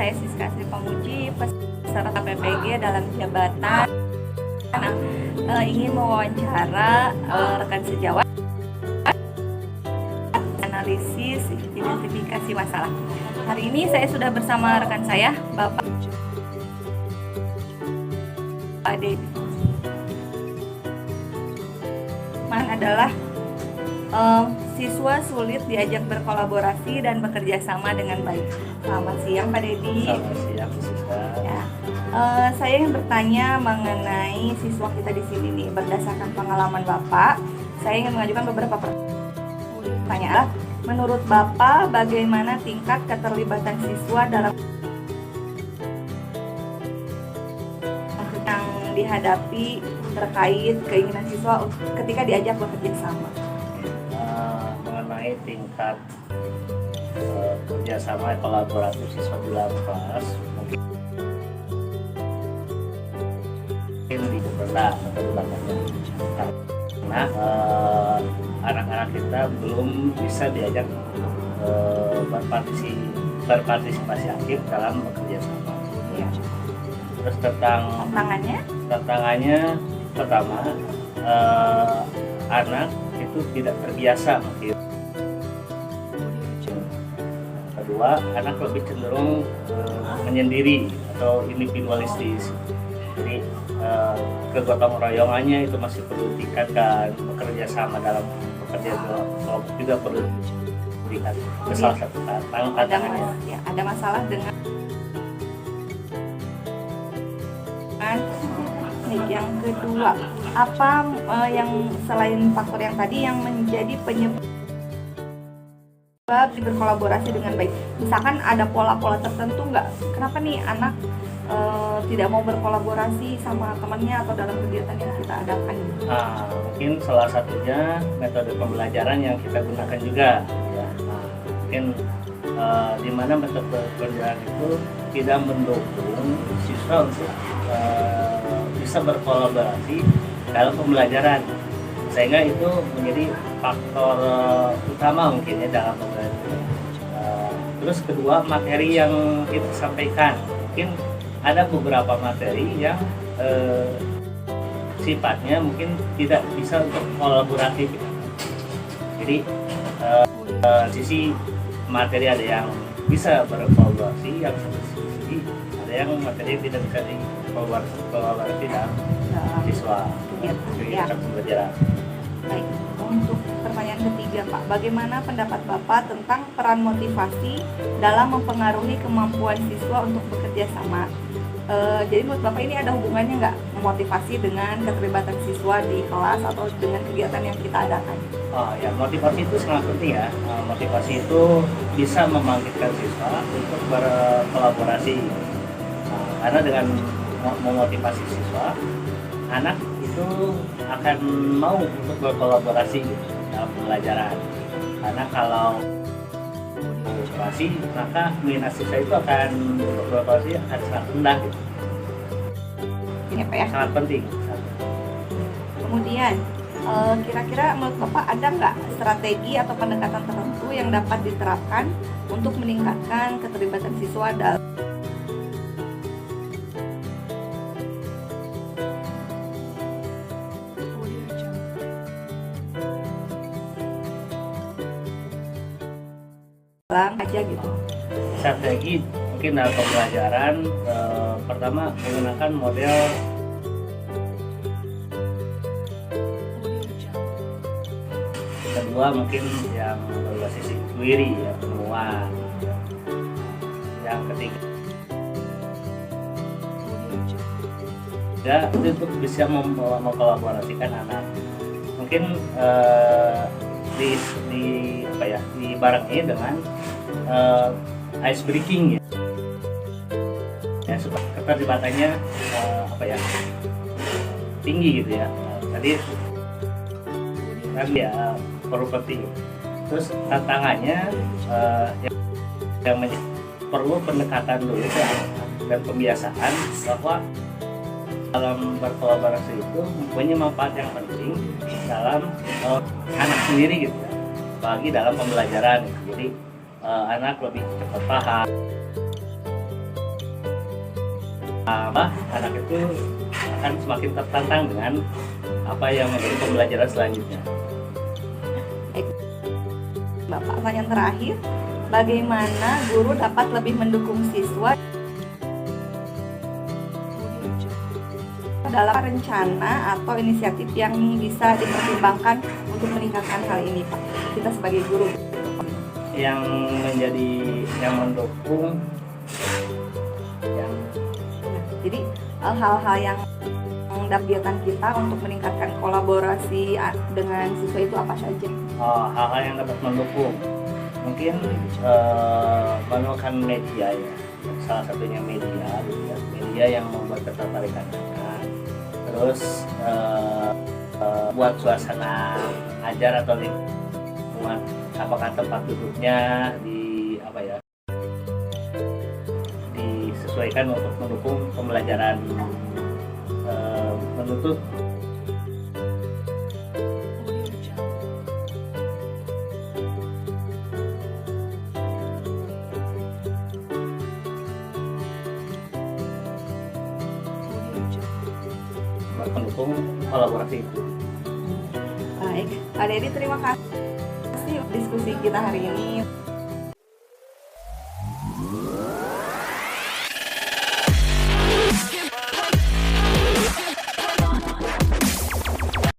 saya Siska Sri Pamuji, peserta PPG dalam jabatan ingin mewawancara rekan sejawat analisis identifikasi masalah. Hari ini saya sudah bersama rekan saya, Bapak Dedi. Adalah siswa sulit diajak berkolaborasi dan bekerja sama dengan baik. Selamat siang Pak Dedi. Selamat siang Siska. Ya. Saya ingin bertanya mengenai siswa kita di sini nih. Berdasarkan pengalaman Bapak, saya ingin mengajukan beberapa pertanyaan. Menurut Bapak, bagaimana tingkat keterlibatan siswa dalam yang dihadapi terkait keinginan siswa ketika diajak bekerja sama? Mengenai tingkat kerjasama kolaboratif siswa di dalam kelas, mungkin rendah keterlibatannya karena anak-anak kita belum bisa diajak berpartisipasi aktif dalam bekerja sama. Ya. Terus tantangannya pertama, anak itu tidak terbiasa mungkin. Kedua, anak lebih cenderung menyendiri atau individualistis. Jadi kegotong royongannya itu masih perlu ditingkatkan, bekerja sama dalam bekerja kelompok juga perlu dilihat. Itu salah satu tantangannya. Ada masalah dengan yang kedua, apa yang selain faktor yang tadi yang menjadi penyebab berkolaborasi dengan baik? Misalkan ada pola-pola tertentu nggak? Kenapa nih anak tidak mau berkolaborasi sama temannya atau dalam kegiatan yang kita adakan? Mungkin salah satunya metode pembelajaran yang kita gunakan juga. Ya. Mungkin di mana metode pembelajaran itu tidak mendukung siswa untuk bisa berkolaborasi dalam pembelajaran, sehingga itu menjadi faktor utama mungkin ya dalam pembelajaran. Terus kedua, materi yang kita sampaikan, mungkin ada beberapa materi yang sifatnya mungkin tidak bisa untuk kolaboratif. Jadi sisi materi ada yang bisa berkolaborasi, yang sisi ada yang materi yang tidak bisa kolaborasi dalam siswa kegiatan pembelajaran. Baik, untuk pertanyaan ketiga Pak, bagaimana pendapat Bapak tentang peran motivasi dalam mempengaruhi kemampuan siswa untuk bekerja sama? Jadi menurut Bapak ini ada hubungannya nggak motivasi dengan keterlibatan siswa di kelas atau dengan kegiatan yang kita adakan? Ya, motivasi itu sangat penting ya. Motivasi itu bisa membangkitkan siswa untuk berkolaborasi. Karena dengan memotivasi siswa, anak itu akan mau untuk berkolaborasi dalam pembelajaran. Karena kalau kolaborasi, maka minat siswa itu akan berkolaborasi akan sangat rendah gitu. Ini Pak ya? Sangat penting. Kemudian, kira-kira menurut Bapak ada nggak strategi atau pendekatan tertentu yang dapat diterapkan untuk meningkatkan keterlibatan siswa dalam aja gitu? Strategi mungkin dalam pembelajaran, pertama menggunakan model kedua mungkin yang berbasis inquiry ya, penemuan. Yang ketiga itu bisa mengkolaborasikan anak. Mungkin dibarengi dengan ice breaking ya, supaya keterlibatannya tinggi gitu ya. Tadi kan ya perlu penting. Terus tantangannya yang perlu pendekatan dulu dan pembiasaan bahwa dalam berkolaborasi itu mempunyai manfaat yang penting dalam anak sendiri gitu ya, bagi dalam pembelajaran. Jadi anak lebih cepat paham, anak itu akan semakin tertantang dengan apa yang menjadi pembelajaran selanjutnya. Bapak, pertanyaan terakhir, bagaimana guru dapat lebih mendukung siswa dalam rencana atau inisiatif yang bisa dipertimbangkan untuk meningkatkan hal ini, Pak? Kita sebagai guru. Yang mendukung Jadi hal-hal yang dapat kita untuk meningkatkan kolaborasi dengan siswa itu apa saja? Hal-hal yang dapat mendukung mungkin menemukan media ya, salah satunya media gitu ya. Media yang membuat ketertarikan anak, terus buat suasana ajar atau lingkungan, apakah tempat duduknya disesuaikan untuk mendukung pembelajaran menuntut mendukung kolaborasi itu. Baik, Pak Dedi, terima kasih diskusi kita hari ini.